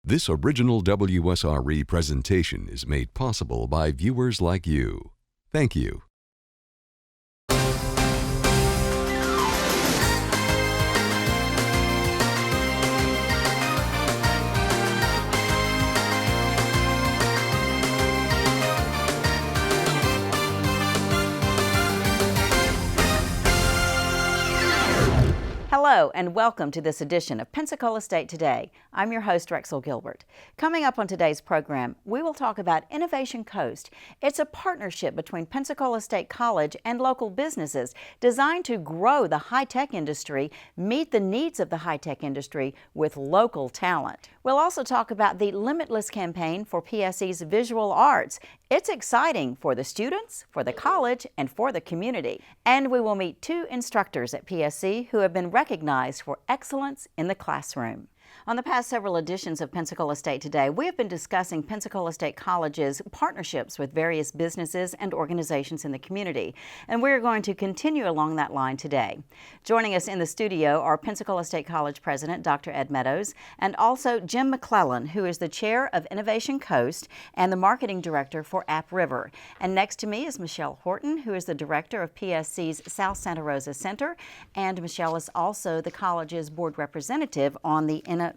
This original WSRE presentation is made possible by viewers like you. Thank you. Hello and welcome to this edition of Pensacola State Today. I'm your host, Drexel Gilbert. Coming up on today's program, we will talk about Innovation Coast. It's a partnership between Pensacola State College and local businesses designed to grow the high-tech industry, meet the needs of the high-tech industry with local talent. We'll also talk about the Limitless Campaign for PSC's visual arts. It's exciting for the students, for the college, and for the community. And we will meet two instructors at PSC who have been recognized for excellence in the classroom. On the past several editions of Pensacola State Today, we have been discussing Pensacola State College's partnerships with various businesses and organizations in the community, and we're going to continue along that line today. Joining us in the studio are Pensacola State College President Dr. Ed Meadows and also Jim McClellan, who is the Chair of Innovation Coast and the Marketing Director for App River. And next to me is Michelle Horton, who is the Director of PSC's South Santa Rosa Center, and Michelle is also the college's board representative on the Innovation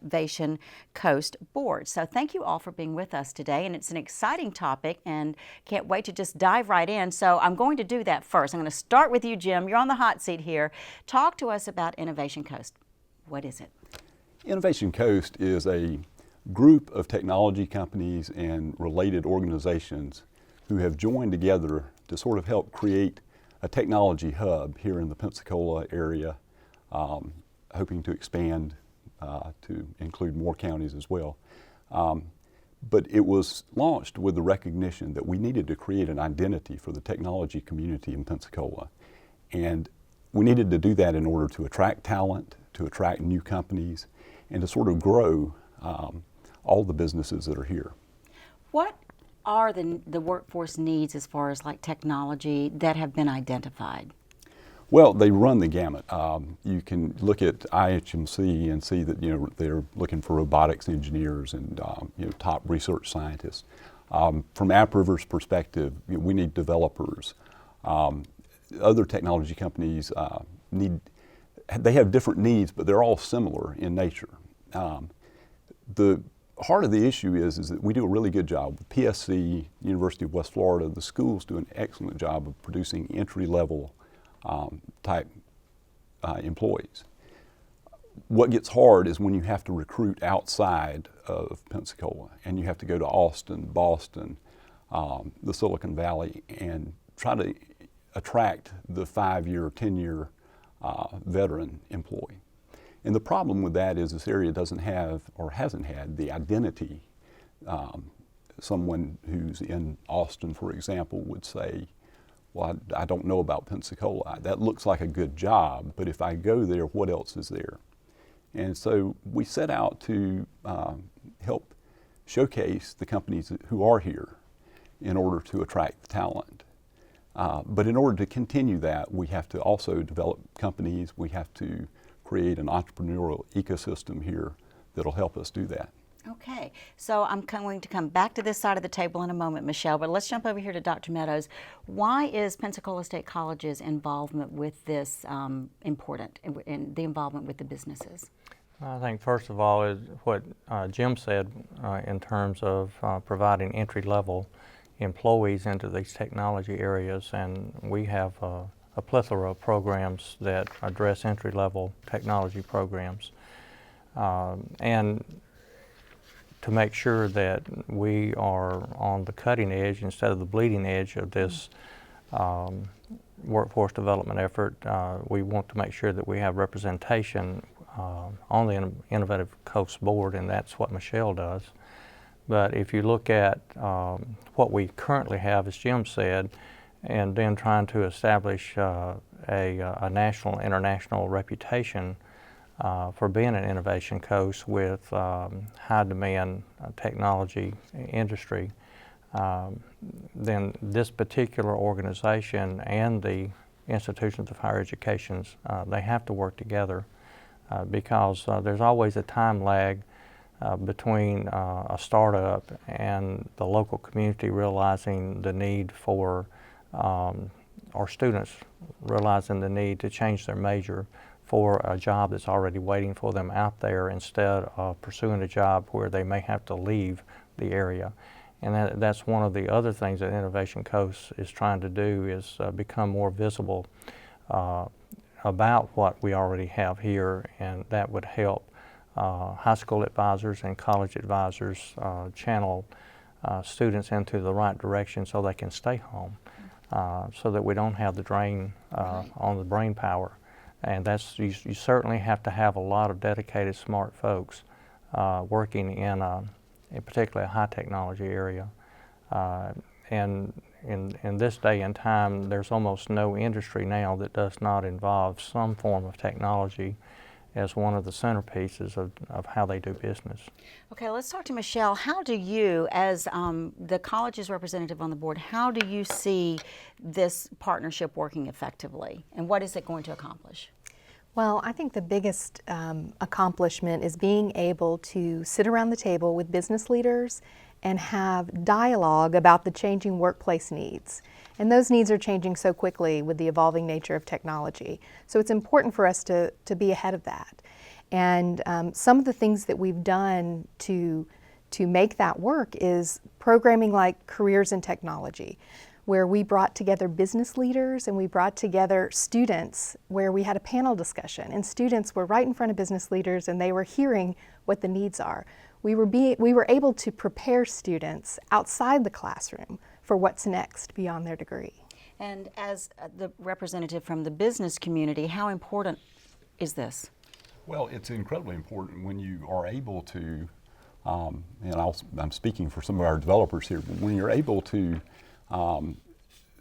Coast Board. So thank you all for being with us today, and it's an exciting topic and can't wait to just dive right in. So I'm going to do that first. I'm going to start with you, Jim. You're on the hot seat here. Talk to us about Innovation Coast. What is it? Innovation Coast is a group of technology companies and related organizations who have joined together to sort of help create a technology hub here in the Pensacola area, hoping to expand to include more counties as well. But it was launched with the recognition that we needed to create an identity for the technology community in Pensacola. And we needed to do that in order to attract talent, to attract new companies, and to sort of grow all the businesses that are here. What are the workforce needs as far as like technology that have been identified? Well, they run the gamut. You can look at IHMC and see that they're looking for robotics engineers and top research scientists. From App River's perspective, we need developers. Other technology companies they have different needs, but they're all similar in nature. The heart of the issue is that we do a really good job. PSC, University of West Florida, the schools do an excellent job of producing entry-level type employees. What gets hard is when you have to recruit outside of Pensacola and you have to go to Austin, Boston, the Silicon Valley, and try to attract the 5-year, 10-year veteran employee. And the problem with that is this area doesn't have or hasn't had the identity. Someone who's in Austin, for example, would say, well, I don't know about Pensacola. That looks like a good job, but if I go there, what else is there? And so we set out to help showcase the companies who are here in order to attract the talent. But in order to continue that, we have to also develop companies. We have to create an entrepreneurial ecosystem here that'll help us do that. Okay, so I'm going to come back to this side of the table in a moment, Michelle, but let's jump over here to Dr. Meadows. Why is Pensacola State College's involvement with this important, in the involvement with the businesses? I think first of all is what Jim said in terms of providing entry-level employees into these technology areas, and we have a plethora of programs that address entry-level technology programs. And to make sure that we are on the cutting edge instead of the bleeding edge of this workforce development effort, we want to make sure that we have representation on the Innovative Coast Board, and that's what Michelle does. But if you look at what we currently have, as Jim said, and then trying to establish a national, international reputation for being an innovation coast with high demand technology industry, then this particular organization and the institutions of higher education, they have to work together because there's always a time lag between a startup and the local community realizing the need for, or students realizing the need to change their major for a job that's already waiting for them out there instead of pursuing a job where they may have to leave the area. And that's one of the other things that Innovation Coast is trying to do, is become more visible about what we already have here, and that would help high school advisors and college advisors channel students into the right direction so they can stay home, so that we don't have the drain on the brain power. And that's, you certainly have to have a lot of dedicated, smart folks working in particularly a high technology area. And in this day and time, there's almost no industry now that does not involve some form of technology as one of the centerpieces of how they do business. Okay, let's talk to Michelle. How do you, as the college's representative on the board, how do you see this partnership working effectively, and what is it going to accomplish? Well, I think the biggest accomplishment is being able to sit around the table with business leaders and have dialogue about the changing workplace needs. And those needs are changing so quickly with the evolving nature of technology. So it's important for us to be ahead of that. And some of the things that we've done to make that work is programming like Careers in Technology, where we brought together business leaders and we brought together students, where we had a panel discussion, and students were right in front of business leaders and they were hearing what the needs are. We were able to prepare students outside the classroom for what's next beyond their degree. And as the representative from the business community, how important is this? Well, it's incredibly important when you are able to, and I'm speaking for some of our developers here, but when you're able to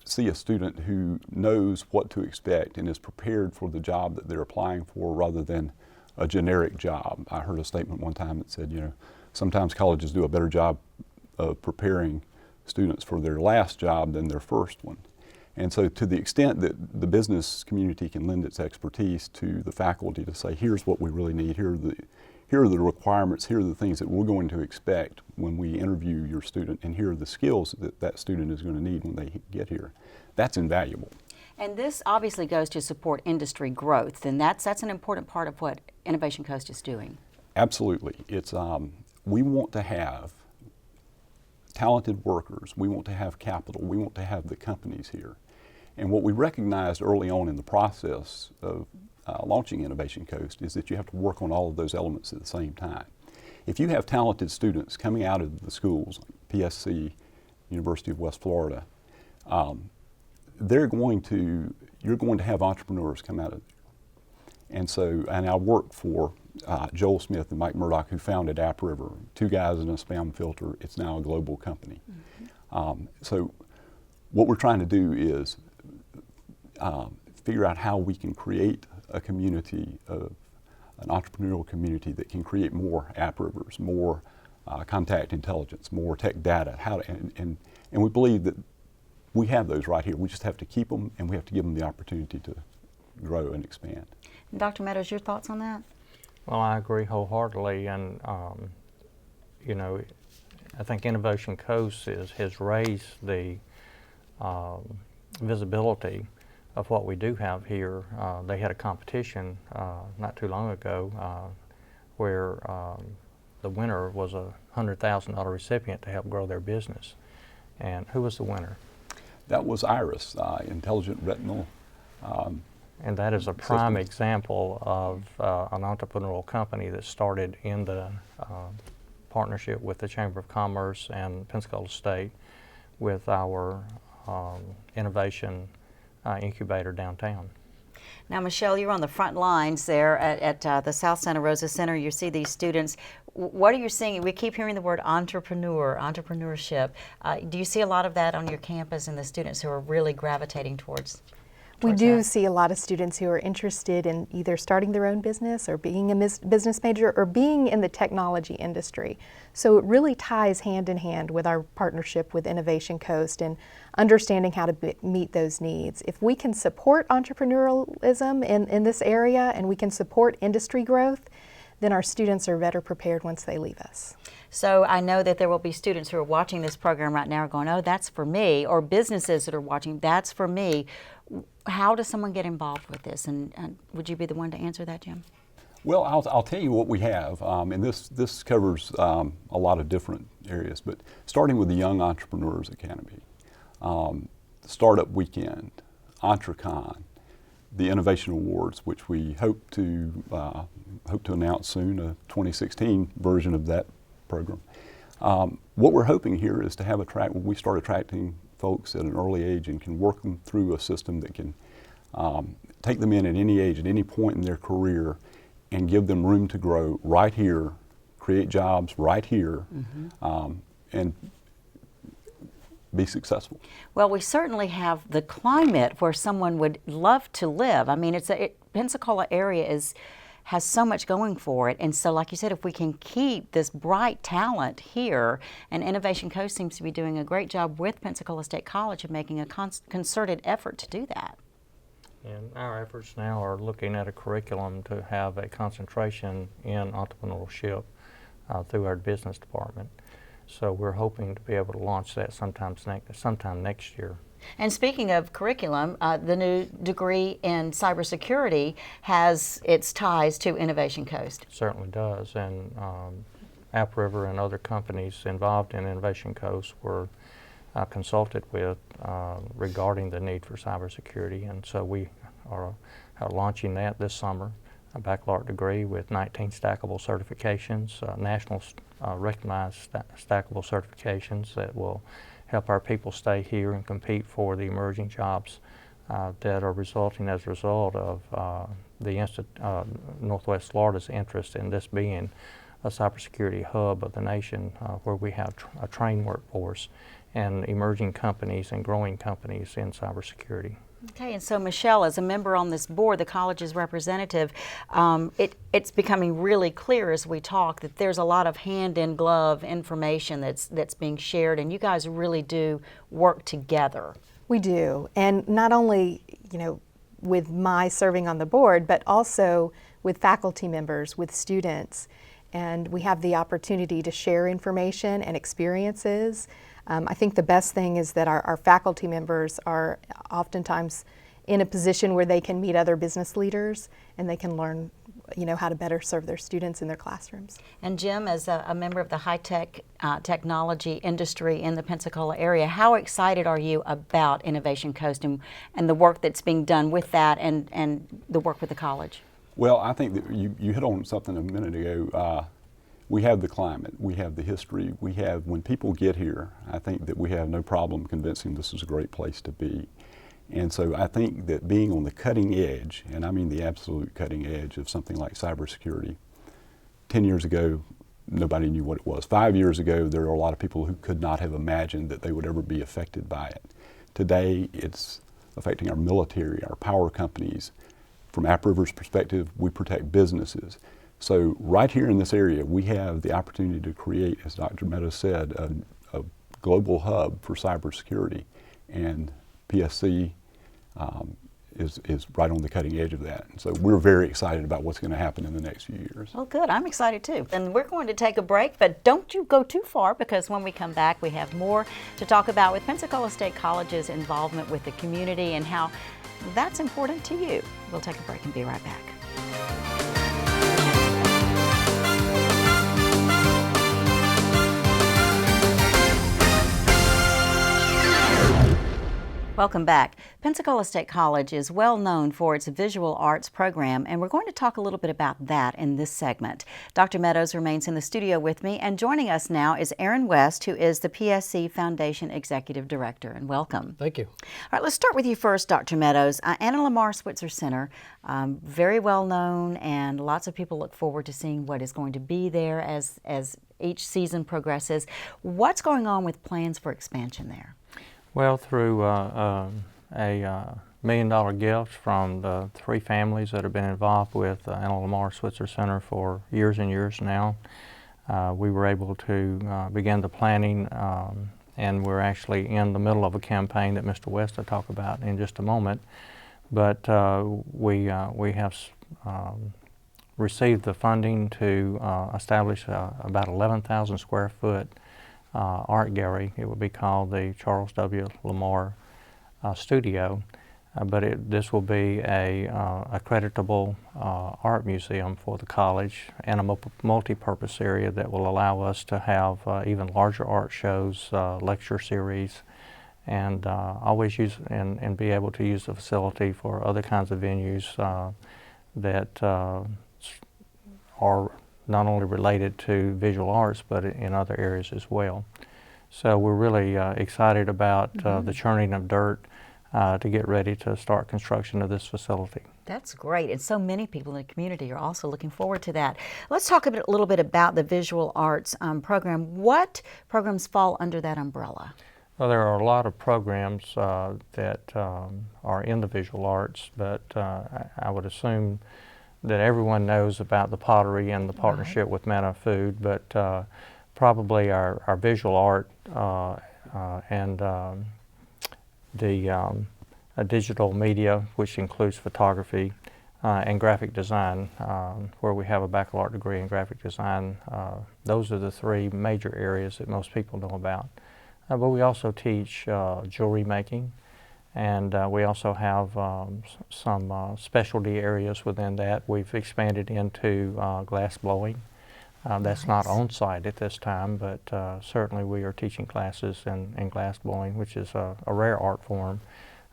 see a student who knows what to expect and is prepared for the job that they're applying for rather than a generic job. I heard a statement one time that said, you know, sometimes colleges do a better job of preparing students for their last job than their first one. And so to the extent that the business community can lend its expertise to the faculty to say, here's what we really need, here are the requirements, here are the things that we're going to expect when we interview your student, and here are the skills that that student is going to need when they get here. That's invaluable. And this obviously goes to support industry growth, and that's an important part of what Innovation Coast is doing. Absolutely. It's, we want to have talented workers, we want to have capital, we want to have the companies here. And what we recognized early on in the process of launching Innovation Coast is that you have to work on all of those elements at the same time. If you have talented students coming out of the schools, like PSC, University of West Florida, you're going to have entrepreneurs come out of there. And so, and I work for Joel Smith and Mike Murdoch, who founded AppRiver, two guys in a spam filter. It's now a global company. Mm-hmm. So what we're trying to do is figure out how we can create a community, an entrepreneurial community that can create more AppRivers, more contact intelligence, more tech data. And we believe that we have those right here. We just have to keep them, and we have to give them the opportunity to grow and expand. And Dr. Meadows, your thoughts on that? Well, I agree wholeheartedly, and you know, I think Innovation Coast has raised the visibility of what we do have here. They had a competition not too long ago where the winner was a $100,000 recipient to help grow their business. And who was the winner? That was Iris, Intelligent Retinal. And that is a prime example of an entrepreneurial company that started in the partnership with the Chamber of Commerce and Pensacola State with our innovation incubator downtown. Now, Michelle, you're on the front lines there at the South Santa Rosa Center. You see these students. What are you seeing? We keep hearing the word entrepreneurship. Do you see a lot of that on your campus and the students who are really gravitating towards We do that? see a lot of students who are interested in either starting their own business or being a business major or being in the technology industry. So it really ties hand in hand with our partnership with Innovation Coast and understanding how to meet those needs. If we can support entrepreneurialism in this area and we can support industry growth, then our students are better prepared once they leave us. So I know that there will be students who are watching this program right now going, oh, that's for me, or businesses that are watching, that's for me. How does someone get involved with this? And would you be the one to answer that, Jim? Well, I'll tell you what we have, and this covers a lot of different areas, but starting with the Young Entrepreneurs Academy, Startup Weekend, EntreCon, the Innovation Awards, which we hope to announce soon, a 2016 version of that program. What we're hoping here is to have when we start attracting folks at an early age and can work them through a system that can take them in at any age, at any point in their career, and give them room to grow right here, create jobs right here, and be successful. Well, we certainly have the climate where someone would love to live. I mean, Pensacola area has so much going for it, and so like you said, if we can keep this bright talent here, and Innovation Coast seems to be doing a great job with Pensacola State College of making a concerted effort to do that. And our efforts now are looking at a curriculum to have a concentration in entrepreneurship through our business department. So we're hoping to be able to launch that sometime next year. And speaking of curriculum, the new degree in cybersecurity has its ties to Innovation Coast. It certainly does, and Upriver and other companies involved in Innovation Coast were consulted with regarding the need for cybersecurity, and so we are launching that this summer, a baccalaureate degree with 19 stackable certifications, national recognized stackable certifications that will help our people stay here and compete for the emerging jobs that are resulting as a result of Northwest Florida's interest in this being a cybersecurity hub of the nation, where we have a trained workforce and emerging companies and growing companies in cybersecurity. Okay, and so Michelle, as a member on this board, the college's representative, it's becoming really clear as we talk that there's a lot of hand-in-glove information that's being shared, and you guys really do work together. We do, and not only, with my serving on the board, but also with faculty members, with students, and we have the opportunity to share information and experiences. I think the best thing is that our faculty members are oftentimes in a position where they can meet other business leaders and they can learn, how to better serve their students in their classrooms. And Jim, as a member of the high-tech technology industry in the Pensacola area, how excited are you about Innovation Coast and the work that's being done with that and the work with the college? Well, I think that you hit on something a minute ago. We have the climate, we have the history, when people get here, I think that we have no problem convincing this is a great place to be. And so I think that being on the cutting edge, and I mean the absolute cutting edge of something like cybersecurity, 10 years ago, nobody knew what it was. 5 years ago, there were a lot of people who could not have imagined that they would ever be affected by it. Today, it's affecting our military, our power companies. From Upriver's perspective, we protect businesses. So right here in this area, we have the opportunity to create, as Dr. Meadows said, a global hub for cybersecurity, and PSC is right on the cutting edge of that. And so we're very excited about what's going to happen in the next few years. Well, good. I'm excited too. And we're going to take a break, but don't you go too far, because when we come back, we have more to talk about with Pensacola State College's involvement with the community and how that's important to you. We'll take a break and be right back. Welcome back. Pensacola State College is well known for its visual arts program, and we're going to talk a little bit about that in this segment. Dr. Meadows remains in the studio with me, and joining us now is Erin West, who is the PSC Foundation Executive Director, and welcome. Thank you. All right, let's start with you first, Dr. Meadows. Anna Lamar Switzer Center, very well known, and lots of people look forward to seeing what is going to be there as each season progresses. What's going on with plans for expansion there? Well, through a $1 million gift from the 3 families that have been involved with Anna Lamar Switzer Center for years and years now, we were able to begin the planning, and we're actually in the middle of a campaign that Mr. West will talk about in just a moment. But we have received the funding to establish about 11,000 square foot art gallery. It would be called the Charles W. Lamar Studio, but this will be a accreditable art museum for the college and a multi-purpose area that will allow us to have even larger art shows, lecture series, and always use and be able to use the facility for other kinds of venues that are not only related to visual arts but in other areas as well. So we're really excited about the churning of dirt to get ready to start construction of this facility. That's great, and so many people in the community are also looking forward to that. Let's talk a little bit about the visual arts program. What programs fall under that umbrella? Well, there are a lot of programs that are in the visual arts, but I would assume that everyone knows about the pottery and the partnership with Manna Food, but probably our visual art and the digital media, which includes photography and graphic design, where we have a baccalaureate degree in graphic design. Those are the three major areas that most people know about. But we also teach jewelry making, and we also have some specialty areas within that. We've expanded into glass blowing. That's not on site at this time, but certainly we are teaching classes in glass blowing, which is a rare art form,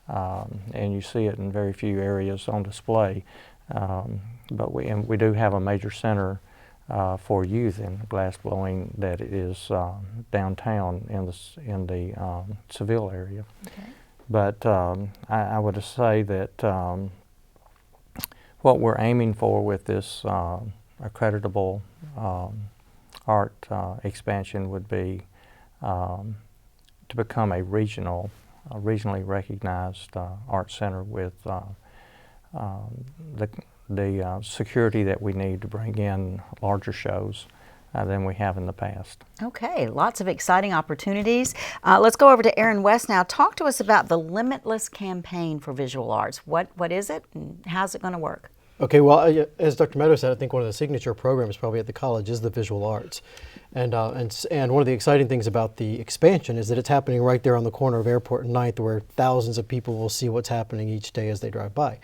and you see it in very few areas on display. But we do have a major center for youth in glass blowing that is downtown in the Seville area. Okay. But I would say that what we're aiming for with this accreditable art expansion would be to become a regionally recognized art center with the security that we need to bring in larger shows than we have in the past. Okay, lots of exciting opportunities. Let's go over to Erin West now. Talk to us about the Limitless Campaign for Visual Arts. What is it and how's it going to work? Okay, well, as Dr. Meadows said, I think one of the signature programs probably at the college is the visual arts. And one of the exciting things about the expansion is that it's happening right there on the corner of Airport and 9th, where thousands of people will see what's happening each day as they drive by.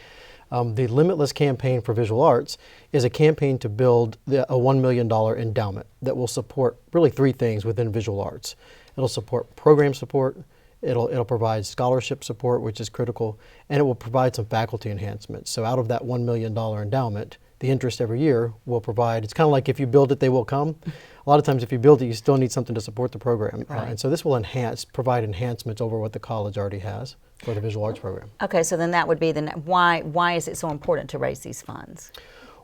The Limitless Campaign for Visual Arts is a campaign to build a $1 million endowment that will support really three things within visual arts. It'll support program support, it'll provide scholarship support, which is critical, and it will provide some faculty enhancements. So out of that $1 million endowment, the interest every year will provide, it's kind of like if you build it, they will come. A lot of times if you build it, you still need something to support the program. Right. And so this will provide enhancements over what the college already has for the visual arts program. Okay, so then that would be why is it so important to raise these funds?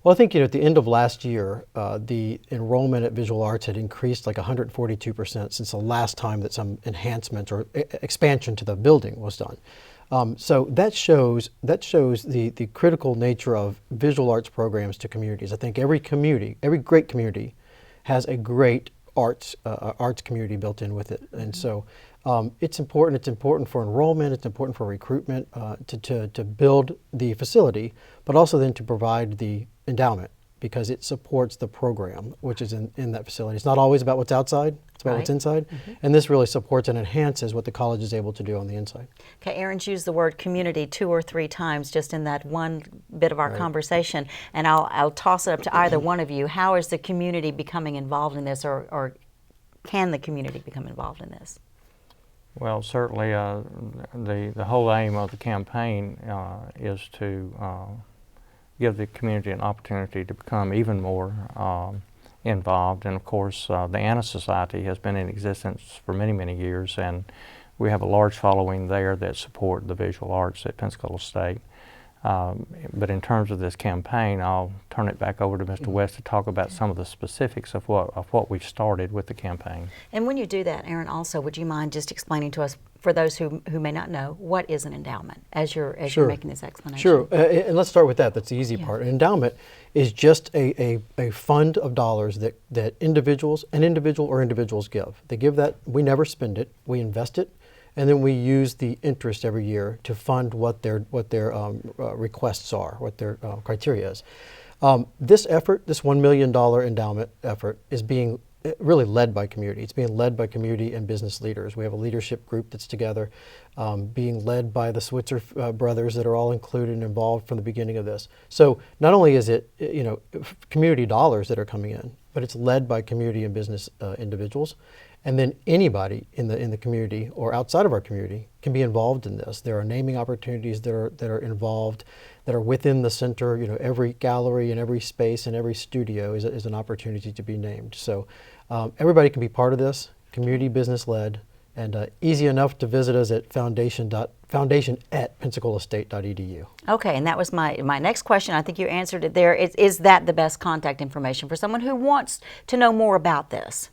Well, I think at the end of last year, the enrollment at visual arts had increased like 142% since the last time that some enhancement or expansion to the building was done. So that shows the critical nature of visual arts programs to communities. I think every great community has a great arts community built in with it, and so it's important. It's important for enrollment. It's important for recruitment to build the facility, but also then to provide the endowment because it supports the program, which is in that facility. It's not always about what's outside. It's about what's inside, and this really supports and enhances what the college is able to do on the inside. Okay, Erin's used the word community 2 or 3 times just in that one bit of our conversation, and I'll toss it up to either one of you. How is the community becoming involved in this, or can the community become involved in this? Well, certainly the whole aim of the campaign is to give the community an opportunity to become even more involved. And of course, the Anna Society has been in existence for many, many years, and we have a large following there that support the visual arts at Pensacola State. But in terms of this campaign, I'll turn it back over to Mr. West to talk about some of the specifics of what we've started with the campaign. And when you do that, Erin, also, would you mind just explaining to us, for those who may not know, what is an endowment as you're making this explanation? Sure, and let's start with that. That's the easy part. An endowment is just a fund of dollars that individuals give. They give that, we never spend it, we invest it, and then we use the interest every year to fund what their requests are, what their criteria is. This effort, this $1 million endowment effort, is being really led by community. It's being led by community and business leaders. We have a leadership group that's together, being led by the Switzer brothers that are all included and involved from the beginning of this. So not only is it community dollars that are coming in, but it's led by community and business individuals. And then anybody in the community or outside of our community can be involved in this. There are naming opportunities that are involved, that are within the center. Every gallery and every space and every studio is an opportunity to be named. So everybody can be part of this, community business led, and easy enough to visit us at foundation@pensacolaState.edu. Okay, and that was my next question. I think you answered it there. Is that the best contact information for someone who wants to know more about this?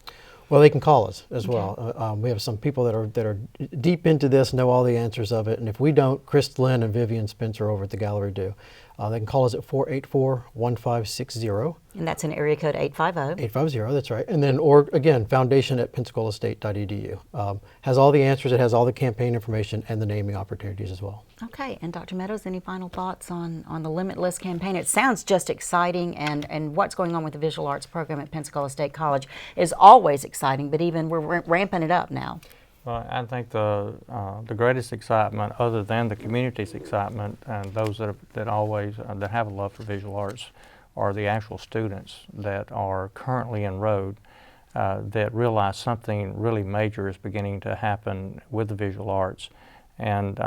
Well, they can call us as well. We have some people that are deep into this, know all the answers of it, and if we don't, Chris Lynn and Vivian Spencer over at the gallery do. They can call us at 484-1560. And that's an area code 850. 850, that's right. And then, or again, foundation@pensacolaState.edu. Has all the answers, it has all the campaign information and the naming opportunities as well. Okay, and Dr. Meadows, any final thoughts on the Limitless campaign? It sounds just exciting, and what's going on with the visual arts program at Pensacola State College is always exciting, but even we're ramping it up now. Well, I think the greatest excitement, other than the community's excitement and those that have a love for visual arts, are the actual students that are currently enrolled that realize something really major is beginning to happen with the visual arts. And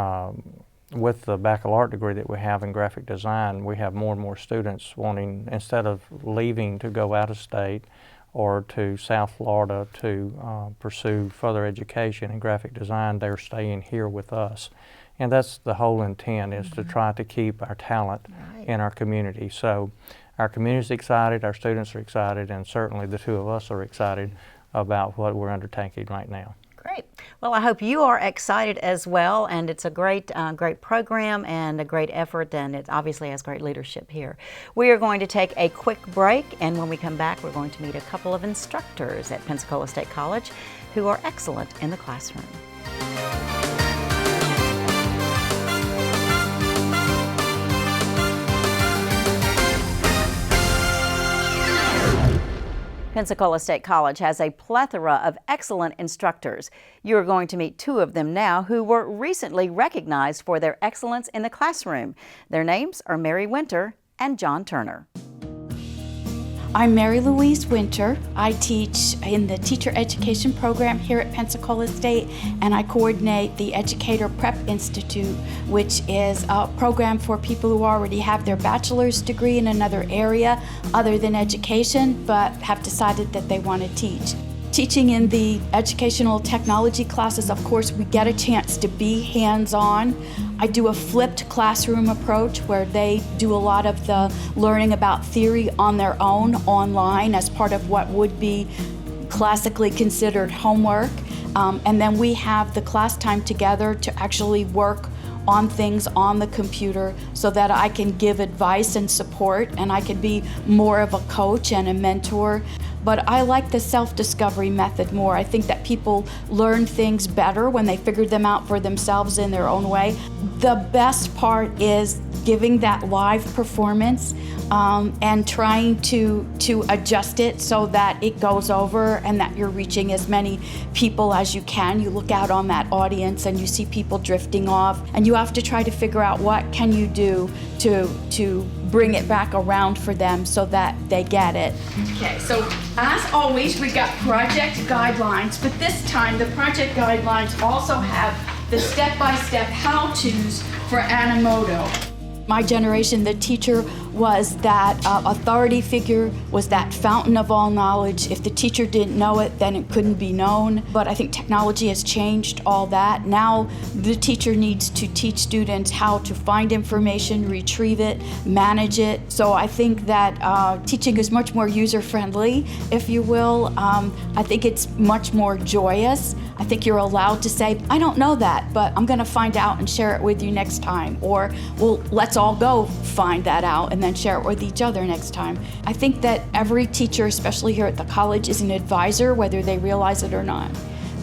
with the baccalaureate degree that we have in graphic design, we have more and more students wanting, instead of leaving to go out of state or to South Florida to pursue further education in graphic design, they're staying here with us. And that's the whole intent, is to try to keep our talent in our community. So our community's excited, our students are excited, and certainly the two of us are excited about what we're undertaking right now. Great. Well, I hope you are excited as well, and it's a great program and a great effort, and it obviously has great leadership here. We are going to take a quick break, and when we come back, we're going to meet a couple of instructors at Pensacola State College who are excellent in the classroom. Pensacola State College has a plethora of excellent instructors. You are going to meet two of them now who were recently recognized for their excellence in the classroom. Their names are Mary Winter and John Turner. I'm Mary Louise Winter. I teach in the Teacher Education Program here at Pensacola State, and I coordinate the Educator Prep Institute, which is a program for people who already have their bachelor's degree in another area other than education, but have decided that they want to teach. Teaching in the educational technology classes, of course, we get a chance to be hands-on. I do a flipped classroom approach where they do a lot of the learning about theory on their own online as part of what would be classically considered homework. And then we have the class time together to actually work on things on the computer so that I can give advice and support, and I can be more of a coach and a mentor. But I like the self-discovery method more. I think that people learn things better when they figure them out for themselves in their own way. The best part is giving that live performance and trying to adjust it so that it goes over and that you're reaching as many people as you can. You look out on that audience and you see people drifting off, and you have to try to figure out what can you do to bring it back around for them so that they get it. Okay, so as always, we got project guidelines, but this time the project guidelines also have the step-by-step how-tos for Animoto. My generation, the teacher was that authority figure, was that fountain of all knowledge. If the teacher didn't know it, then it couldn't be known. But I think technology has changed all that. Now the teacher needs to teach students how to find information, retrieve it, manage it. So I think that teaching is much more user-friendly, if you will. I think it's much more joyous. I think you're allowed to say, I don't know that, but I'm gonna find out and share it with you next time. Or, well, let's all go find that out and then share it with each other next time. I think that every teacher, especially here at the college, is an advisor, whether they realize it or not.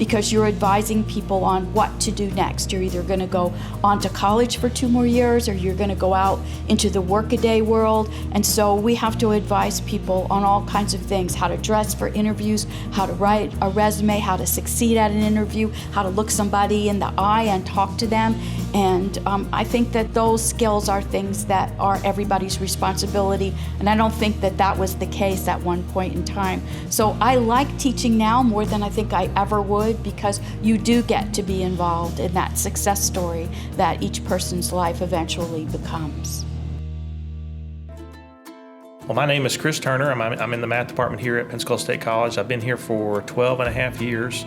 because you're advising people on what to do next. You're either going to go on to college for 2 more years, or you're going to go out into the workaday world. And so we have to advise people on all kinds of things: how to dress for interviews, how to write a resume, how to succeed at an interview, how to look somebody in the eye and talk to them. And I think that those skills are things that are everybody's responsibility, and I don't think that that was the case at one point in time. So I like teaching now more than I think I ever would, because you do get to be involved in that success story that each person's life eventually becomes. Well, my name is Chris Turner. I'm in the math department here at Pensacola State College. I've been here for 12 and a half years.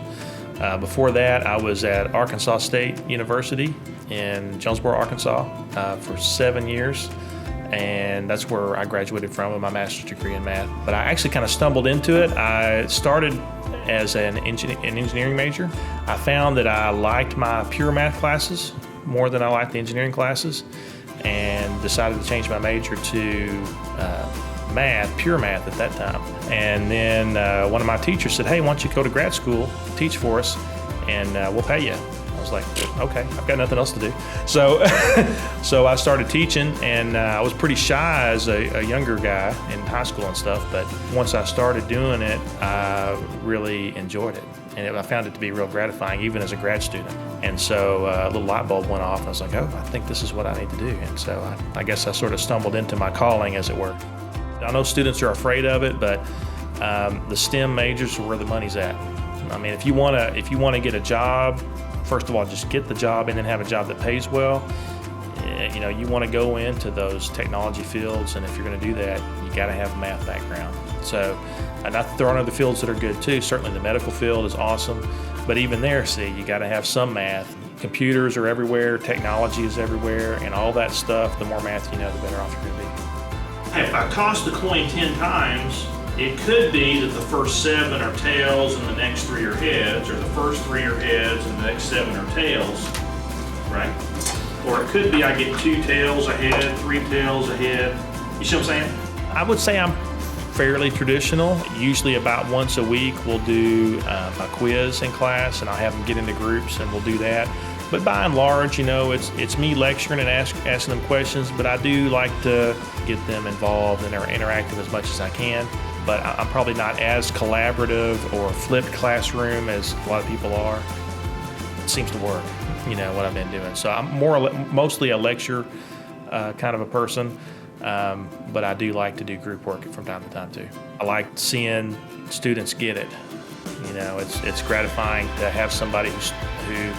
Before that, I was at Arkansas State University in Jonesboro, Arkansas for 7 years, and that's where I graduated from with my master's degree in math. But I actually kind of stumbled into it. I started as an engineering major. I found that I liked my pure math classes more than I liked the engineering classes, and decided to change my major to math, pure math at that time. And then one of my teachers said, "Hey, why don't you go to grad school, teach for us, and we'll pay you." I was like, "Okay, I've got nothing else to do." So, so I started teaching, and I was pretty shy as a younger guy in high school and stuff. But once I started doing it, I really enjoyed it, and I found it to be real gratifying, even as a grad student. And so a little light bulb went off, and I was like, "Oh, I think this is what I need to do." And so I guess I sort of stumbled into my calling, as it were. I know students are afraid of it, but the STEM majors are where the money's at. I mean, if you want to get a job, first of all, just get the job and then have a job that pays well. You know, you want to go into those technology fields, and if you're going to do that, you got to have a math background. So, and there are other fields that are good too. Certainly the medical field is awesome, but even there, see, you got to have some math. Computers are everywhere, technology is everywhere, and all that stuff, the more math you know, the better off you're going to be. If I toss the coin 10 times, it could be that the first 7 are tails and the next 3 are heads, or the first 3 are heads and the next 7 are tails, right? Or it could be I get 2 tails ahead, 3 tails ahead. You see what I'm saying? I would say I'm fairly traditional. Usually about once a week we'll do a quiz in class, and I'll have them get into groups and we'll do that. But by and large, you know, it's me lecturing and asking them questions, but I do like to get them involved and interactive as much as I can. But I'm probably not as collaborative or flipped classroom as a lot of people are. It seems to work, you know, what I've been doing. So I'm mostly a lecture kind of a person, but I do like to do group work from time to time too. I like seeing students get it. You know, it's gratifying to have somebody who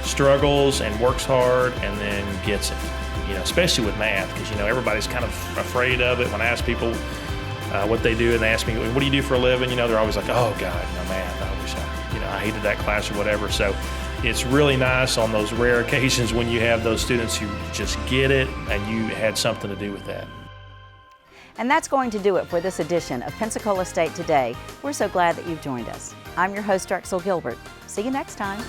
struggles and works hard and then gets it, you know, especially with math, because, you know, everybody's kind of afraid of it. When I ask people what they do and they ask me, "What do you do for a living?" You know, they're always like, "Oh God, you know, math, I wish I hated that class," or whatever. So it's really nice on those rare occasions when you have those students who just get it and you had something to do with that. And that's going to do it for this edition of Pensacola State Today. We're so glad that you've joined us. I'm your host, Drexel Gilbert. See you next time.